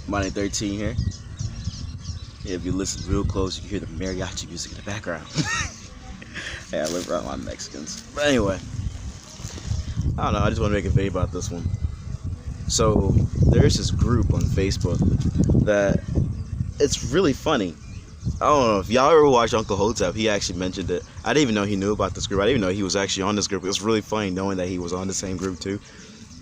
Monday 13 here. Yeah, if you listen real close, you can hear the mariachi music in the background. Hey, I live around a lot of Mexicans. But anyway, I don't know. I just want to make a video about this one. So there's this group on Facebook that it's really funny. I don't know if y'all ever watched Uncle Hotep. He actually mentioned it. I didn't even know he knew about this group. I didn't even know he was actually on this group. It was really funny knowing that he was on the same group too.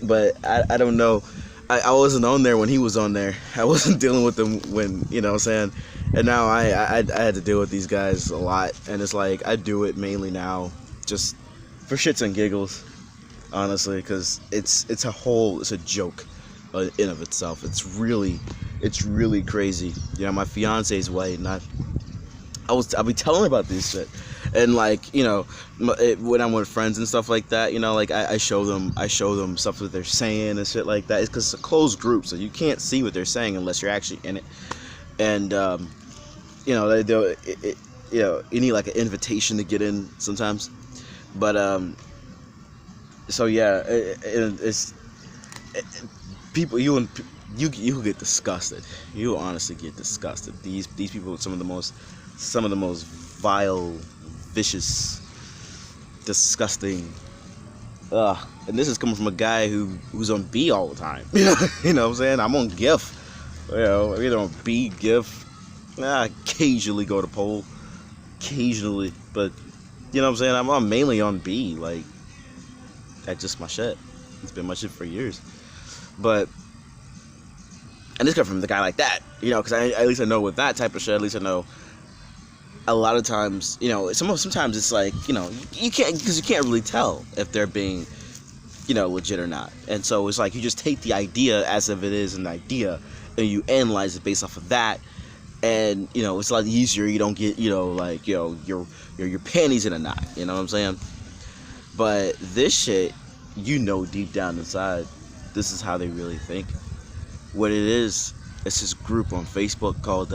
But I don't know. I wasn't on there when he was on there. I wasn't dealing with them when, you know what I'm saying? And now I had to deal with these guys a lot. And it's like, I do it mainly now just for shits and giggles, honestly, because it's a joke in of itself. It's really crazy. You know, my fiance's white, and I'll be telling her about this shit, and like, you know, when I'm with friends and stuff like that, you know, like I show them stuff that they're saying and shit like that. It's because it's a closed group, so you can't see what they're saying unless you're actually in it. And you know, you know, you need like an invitation to get in sometimes. But so yeah, people, you get disgusted. You honestly get disgusted. These people are some of the most vile, vicious, disgusting. And this is coming from a guy who's on B all the time. You know what I'm saying? I'm on GIF. You know, either on B, GIF. I occasionally go to poll. Occasionally, but you know what I'm saying? I'm mainly on B. Like, that's just my shit. It's been my shit for years. But, and this comes from the guy like that, you know, because at least I know with that type of shit, at least I know a lot of times, you know, sometimes it's like, you know, you can't really tell if they're being, you know, legit or not. And so it's like you just take the idea as if it is an idea and you analyze it based off of that. And, you know, it's a lot easier. You don't get, you know, like, you know, your panties in a knot, you know what I'm saying? But this shit, you know, deep down inside, this is how they really think. What it is, it's this group on Facebook called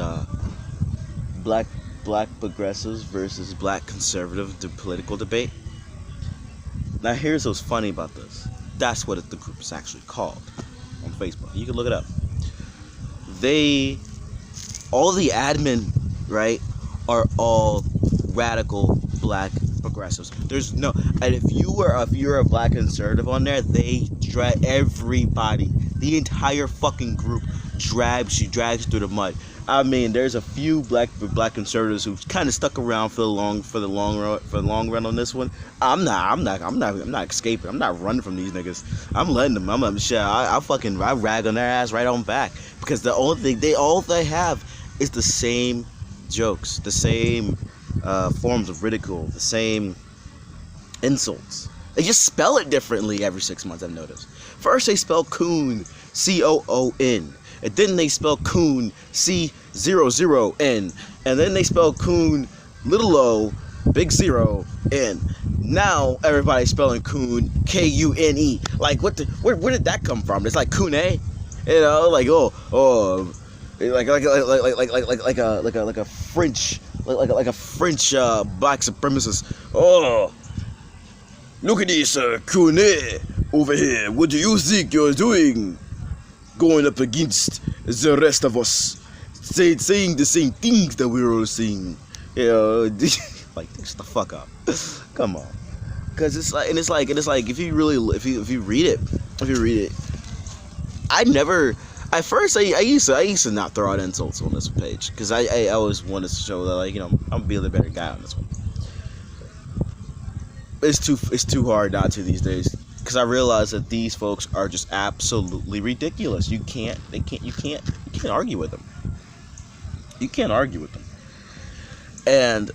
Black Progressives versus Black Conservative Political Debate. Now, here's what's funny about this. That's what the group is actually called on Facebook. You can look it up. All the admin, right, are all radical black progressives. There's no, and if you're a black conservative on there, they drag everybody, the entire fucking group drags through the mud. I mean, there's a few black conservatives who kind of stuck around for the long run on this one. I'm not escaping. I'm not running from these niggas. I'm letting them. I rag on their ass right on back, because the only thing they have is the same jokes, the same forms of ridicule, the same insults. They just spell it differently every 6 months, I've noticed. First they spell coon, C-O-O-N. And then they spell coon, C-0-0-N. And then they spell coon, little o, big zero, N. Now everybody's spelling coon, K-U-N-E. Like, where did that come from? It's like coon, you know, like like a French black supremacist. Oh, look at this coon over here. What do you think you're doing? Going up against the rest of us, saying the same things that we're all saying. You know, like, shut the fuck up. Come on, because it's like if you read it, at first I used to not throw out insults on this page, because I always wanted to show that, like, you know, I'm gonna be the better guy on this one. It's too hard not to these days, because I realize that these folks are just absolutely ridiculous. You can't argue with them. You can't argue with them. And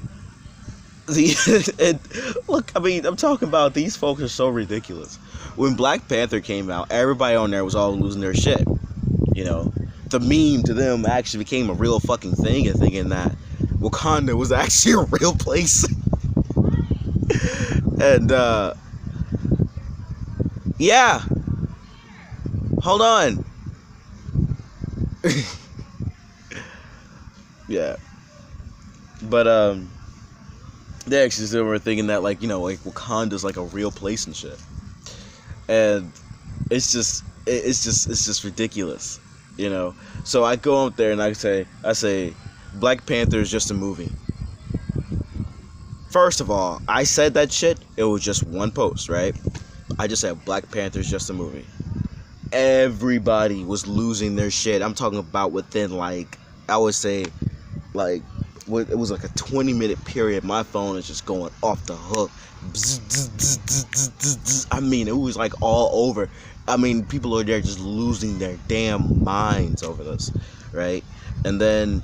look, I mean, I'm talking about, these folks are so ridiculous. When Black Panther came out, everybody on there was all losing their shit. You know, the meme to them actually became a real fucking thing, and thinking that Wakanda was actually a real place. And yeah, hold on. Yeah, but they actually still were thinking that, like, you know, like, Wakanda's like a real place and shit. And it's just ridiculous. you know. So I go up there and I say, Black Panther is just a movie. First of all, I said that shit. It was just one post, right? I just said Black Panther is just a movie. Everybody was losing their shit. I'm talking about within like, I would say, like, it was like a 20-minute period. My phone is just going off the hook. I mean, it was like all over. I mean, people are there just losing their damn minds over this, right? And then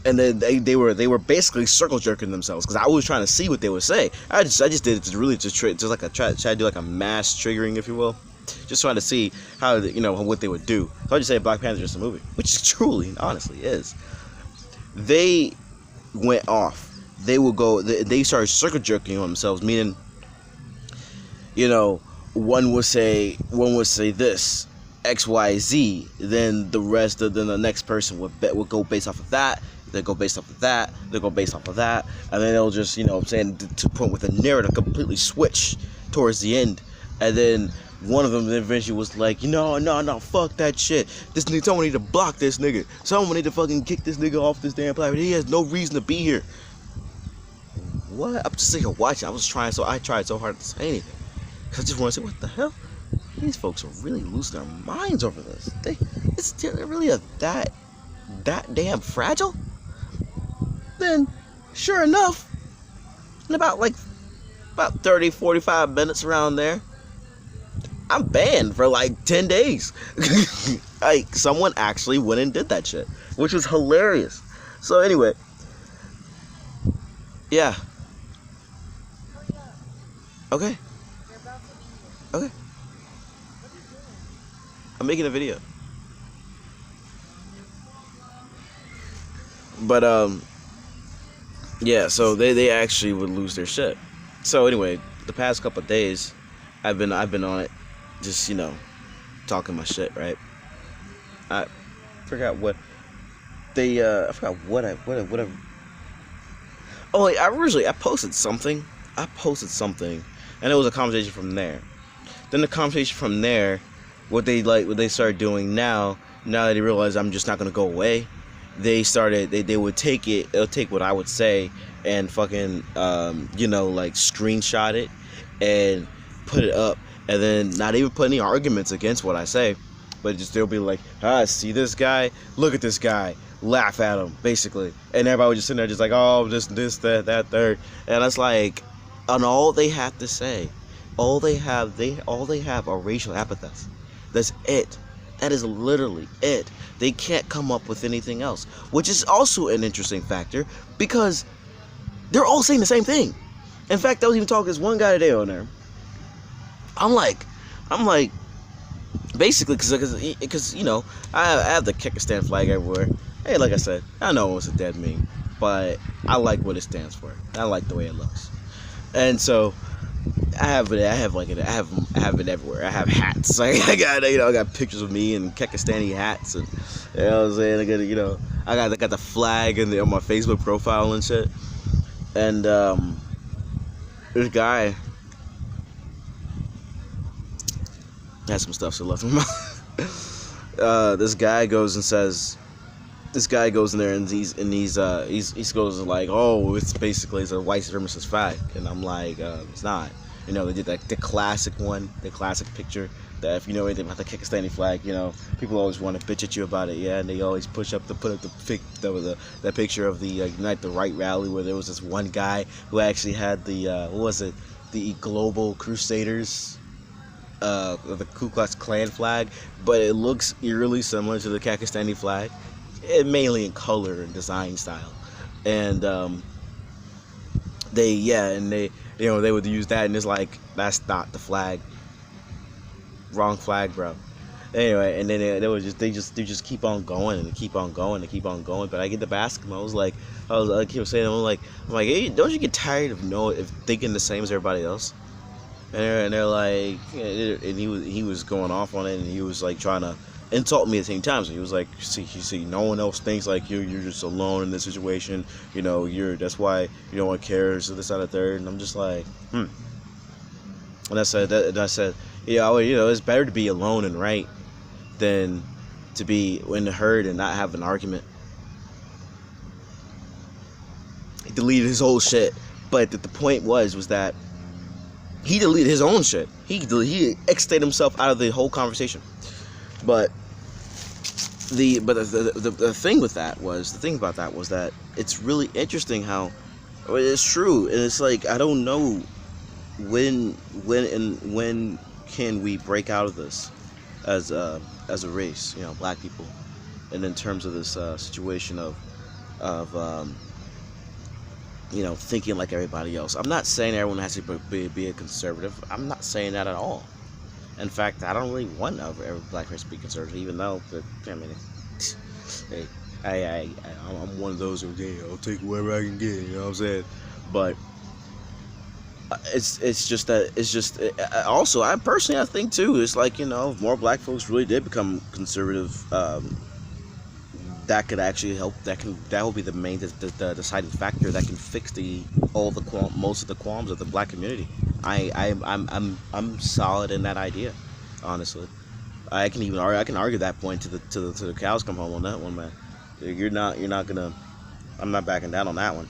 they were basically circle jerking themselves because I was trying to see what they would say. I just did it to really just like try to do like a mass triggering, if you will, just trying to see how what they would do. So I just say Black Panther is just a movie, which truly, honestly, is. They went off. They would go. They started circle jerking on themselves, meaning, one would say this X, Y, Z. Then the next person would go based off of that. They go based off of that. They go based off of that, and then they'll just saying to point with a narrative completely switch towards the end, and then one of them eventually was like, no, fuck that shit. This nigga, someone need to block this nigga. Someone need to fucking kick this nigga off this damn platform. He has no reason to be here. What? I'm just sitting here watching. I tried so hard to say anything. Cause I just want to say, what the hell? These folks are really losing their minds over this. They're really that damn fragile? Then, sure enough, in about 30, 45 minutes around there, I'm banned for like 10 days. Like, someone actually went and did that shit, which was hilarious. So anyway, yeah. Okay. Okay. I'm making a video. But yeah, so they actually would lose their shit. So anyway, the past couple of days, I've been on it, just talking my shit, right? I forgot what they I forgot what I oh, like, I posted something. And it was a conversation from there. Then the conversation from there, what they started doing now that they realize I'm just not gonna go away, they would they'll take what I would say and fucking screenshot it and put it up, and then not even put any arguments against what I say, but just they'll be like, see this guy, look at this guy, laugh at him, basically. And everybody would just sit there just like, oh, this, that, third. And it's like, and all they have to say, all they have are racial epithets. That's it. That is literally it. They can't come up with anything else, which is also an interesting factor because they're all saying the same thing. In fact, I was even talking to this one guy today on there. I'm like, basically, because I have the Kekistan flag everywhere. Hey, like I said, I know it's a dead meme, but I like what it stands for. I like the way it looks, and so I have it everywhere. I have hats. I got pictures of me and Kekistani hats, and you know what I'm saying. I got the flag on my Facebook profile and shit. And this guy has some stuff still left in my mouth. This guy goes in there and he goes like, oh, it's a white supremacist flag, and I'm like, it's not. They did the classic one, the classic picture. That if you know anything about the Kekistani flag, people always want to bitch at you about it, yeah, and they always put up the picture of the Unite the Right rally where there was this one guy who actually had the Global Crusaders, the Ku Klux Klan flag, but it looks eerily similar to the Kekistani flag, mainly in color and design style, and they would use that, and it's like, that's not the flag. Wrong flag, bro. Anyway, and then they just keep on going and keep on going and keep on going. But I get the basketball. I keep saying, I'm like, hey, don't you get tired of thinking the same as everybody else? And they're like, and he was going off on it, and he was like trying to insult me at the same time. So he was like, see, no one else thinks like you. You're just alone in this situation. That's why no one cares. This, that, and the third. And I'm just like, And I said, yeah, it's better to be alone and right than to be in the herd and not have an argument. He deleted his whole shit, but the point was that he deleted his own shit. He exited himself out of the whole conversation. But the thing about that was that it's really interesting how it's true, and it's like I don't know when can we break out of this as a race, black people, and in terms of this situation of thinking like everybody else. I'm not saying everyone has to be a conservative. I'm not saying that at all. In fact, I don't really want every black person to be conservative, even though, hey, I'm one of those who, I'll take whatever I can get, you know what I'm saying? But it's just also, I think too, it's like, if more black folks really did become conservative, that could actually help. That will be the main the deciding factor that can fix most of the qualms of the black community. I'm solid in that idea, honestly. I can argue that point to the cows come home on that one, man. You're not gonna. I'm not backing down on that one.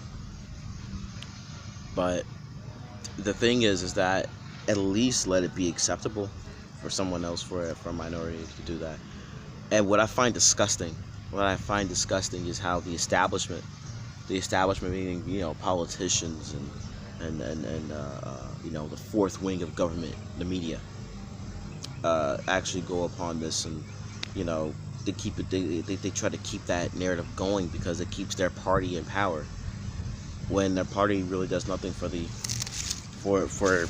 But the thing is that at least let it be acceptable for someone else, for a minority to do that. And what I find disgusting is how the establishment meaning politicians and the fourth wing of government, the media, actually go upon this, and they keep it. They try to keep that narrative going because it keeps their party in power, when their party really does nothing for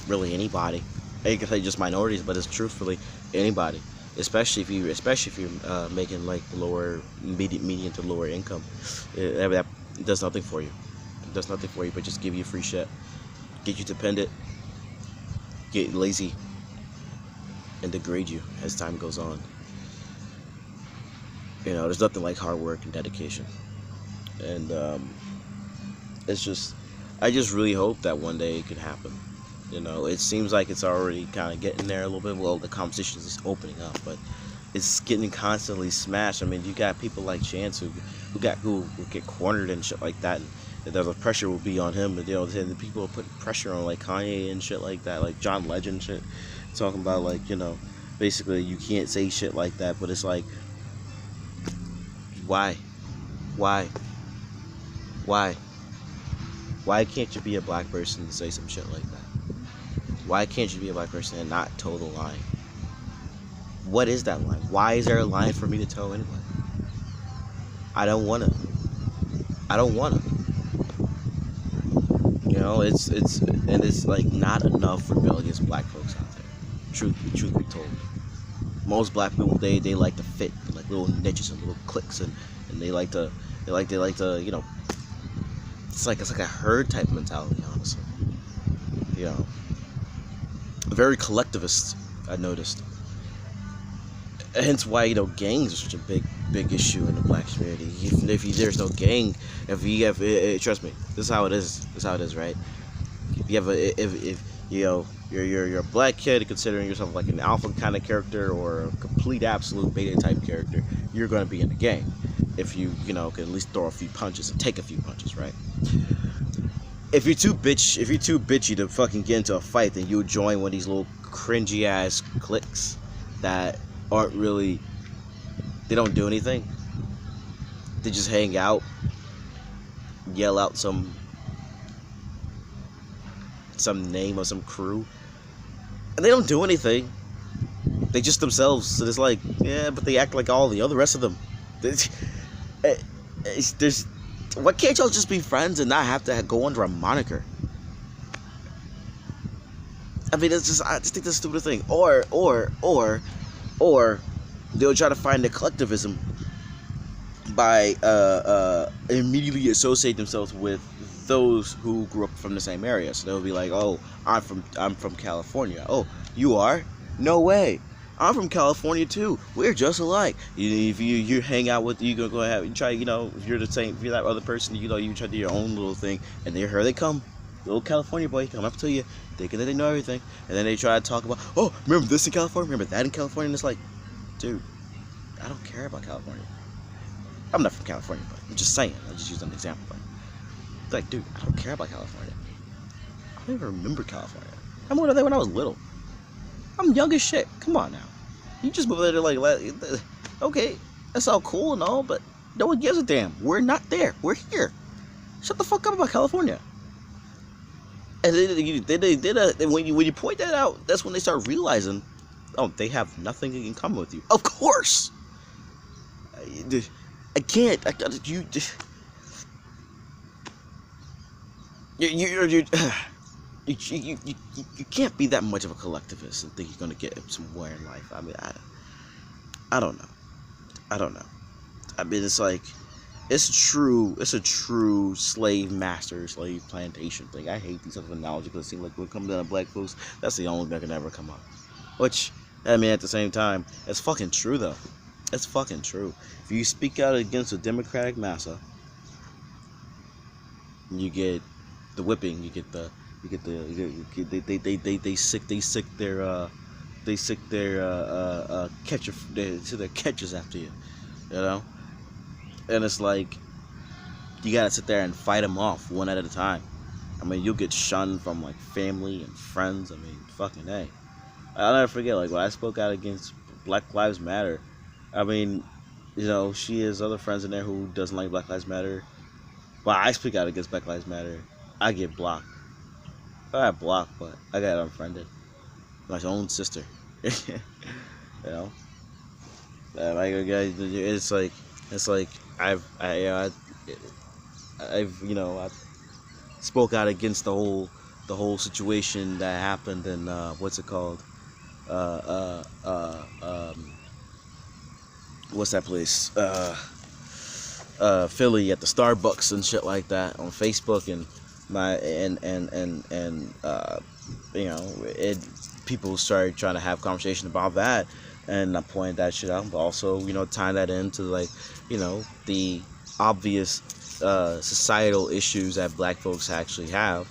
really anybody. You can say just minorities, but it's truthfully anybody. Especially if you're making like lower median to lower income, that does nothing for you. It does nothing for you, but just give you free shit, get you dependent, get lazy, and degrade you as time goes on. There's nothing like hard work and dedication, and I just really hope that one day it could happen. It seems like it's already kind of getting there a little bit. Well, the competition is opening up, but it's getting constantly smashed. I mean, you got people like Chance who get cornered and shit like that, and the pressure will be on him. But the people are putting pressure on like Kanye and shit like that, like John Legend shit, talking about like basically you can't say shit like that. But it's like, why can't you be a black person and say some shit like that? Why can't you be a black person and not toe the line? What is that line? Why is there a line for me to toe anyway? I don't wanna. It's like not enough rebellious black folks out there. Truth be told, most black people they like to fit in like little niches and little cliques, and they like to it's like a herd type mentality, honestly. Very collectivist, I noticed. Hence why gangs are such a big issue in the black community. If there's no gang, trust me, this is how it is, right? If you have you're a black kid considering yourself like an alpha kind of character or a complete absolute beta type character, you're going to be in the gang. If you can at least throw a few punches and take a few punches, right? If you're too bitchy to fucking get into a fight, then you'll join one of these little cringy ass cliques that aren't really, they don't do anything. They just hang out, yell out some name of some crew, and they don't do anything. They just themselves. So it's like, yeah, but they act like all the other rest of them. Why can't y'all just be friends and not have to go under a moniker? I mean, I just think that's a stupid thing. Or they'll try to find the collectivism by immediately associate themselves with those who grew up from the same area. So they'll be like, oh, I'm from California. Oh, you are? No way. I'm from California too. We're just alike. If you hang out with, you're gonna go have, you try, if you're the same, if you're that other person, you try to do your own little thing, and here they come, little California boy come up to you, thinking that they know everything, and then they try to talk about, oh, remember this in California, remember that in California, and it's like, dude, I don't care about California. I'm not from California, but I'm just saying. I just use an example. But like, dude, I don't care about California. I don't even remember California. I moved there when I was little. I'm young as shit. Come on now. You just moved there like, okay, that's all cool and all, but no one gives a damn. We're not there. We're here. Shut the fuck up about California. And when you point that out, that's when they start realizing, oh, they have nothing in common with you. Of course. I can't. I gotta. You can't be that much of a collectivist and think you're gonna get somewhere in life. I mean, I don't know. I don't know. I mean, it's like, it's a true slave master, slave plantation thing. I hate these type of analogies because it seems like when it comes down to black folks, that's the only thing that can ever come up. Which, I mean, at the same time, it's fucking true though. It's fucking true. If you speak out against the Democratic massa, you get the whipping. They sick their catchers after you, you know. And it's like, you gotta sit there and fight them off one at a time. I mean, you'll get shunned from like family and friends. I mean, fucking hey. I'll never forget, like, when I spoke out against Black Lives Matter. I mean, you know, she has other friends in there who doesn't like Black Lives Matter. Well, I speak out against Black Lives Matter, I get blocked. I got blocked, but I got unfriended. My own sister. You know? It's like I spoke out against the whole situation that happened in what's it called? What's that place? Philly at the Starbucks and shit like that on Facebook, and people started trying to have conversation about that, and I pointed that shit out, but also, tying that into, like, the obvious societal issues that black folks actually have.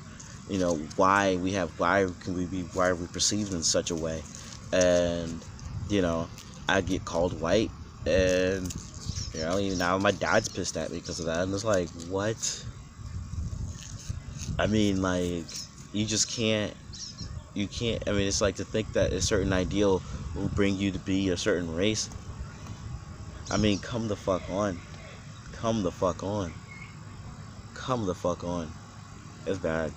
Why are we perceived in such a way? And I get called white, and even now my dad's pissed at me because of that, and it's like, what? I mean, like, you can't, I mean, it's like, to think that a certain ideal will bring you to be a certain race. I mean, come the fuck on. It's bad.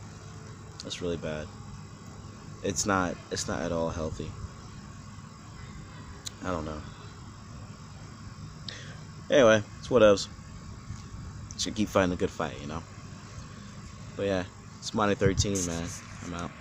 It's really bad. It's not at all healthy. I don't know. Anyway, it's what else. Should keep fighting a good fight, But yeah, it's Monday 13, man. I'm out.